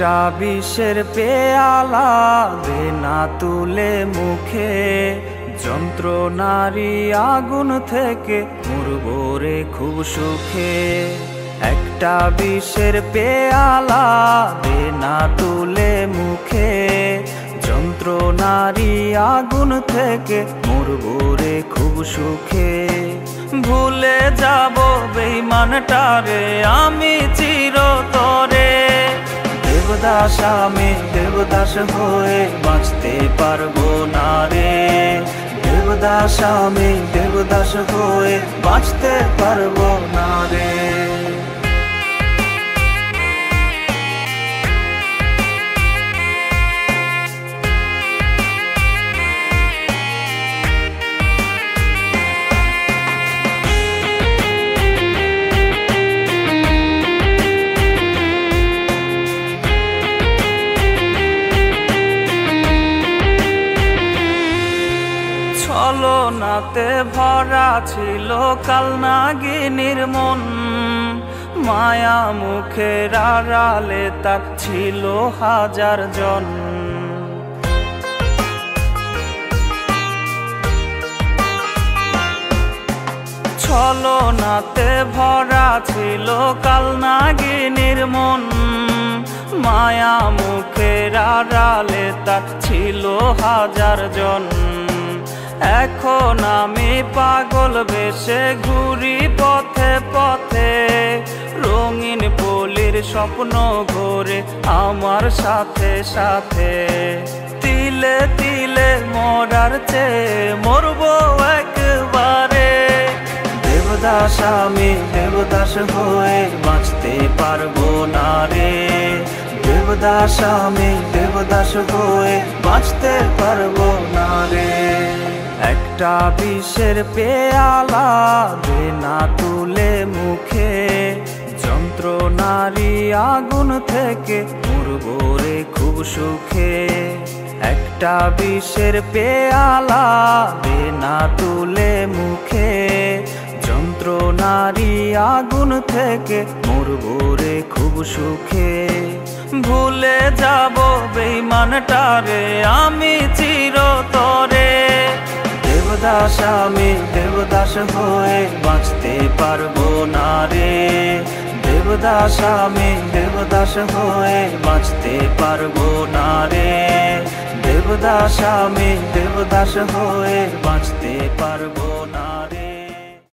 একটা বিষের পেয়ালা দে না তুলে মুখে, যন্ত্রণারী আগুন থেকে মরবো রে খুব সুখে। একটা বিষের পেয়ালা দে না তুলে মুখে, যন্ত্রণারী আগুন থেকে মরবো রে খুব সুখে। ভুলে যাব বেঈমানটারে আমি চিরতরে, দেবদাস আমি দেবদাস হয়ে বাঁচতে পারবো না রে। দেবদাস আমি দেবদাস হয়ে বাঁচতে পারবো না রে। ছলনাতে ভরা ছিল কালনাগিনীর মন, মায়া মুখের আড়ালে তার ছিল হাজার জন। ছলনাতে ভরা ছিল কালনাগিনীর মন, মায়া মুখের আড়ালে তার ছিল হাজার জন। এখন আমি পাগল বেশে ঘুরি পথে পথে, রঙিন পলির স্বপ্ন ঘোরে আমার সাথে সাথে। তিলে তিলে মরার চেয়ে মরবো একবারে, দেবদাস আমি দেবদাস হয়ে বাঁচতে পারবো না রে। দেবদাস আমি দেবদাস হয়ে বাঁচতে পারবো না রে। একটা বিষের পেয়ালা দে না তুলে মুখে, যন্ত্রণারী আগুন থেকে মরবো রে খুব সুখে। একটা বিষের পেয়ালা দে না তুলে মুখে, যন্ত্রণারী আগুন থেকে মরবো রে খুব সুখে। ভুলে যাব বেঈমানটারে আমি চিরতরে, দেবদাস আমি দেবদাস হয়ে বাঁচতে পারবো না রে। দেবদাস আমি দেবদাস হয়ে বাঁচতে পারবো না রে। দেবদাস আমি দেবদাস হয়ে বাঁচতে পারবো না রে।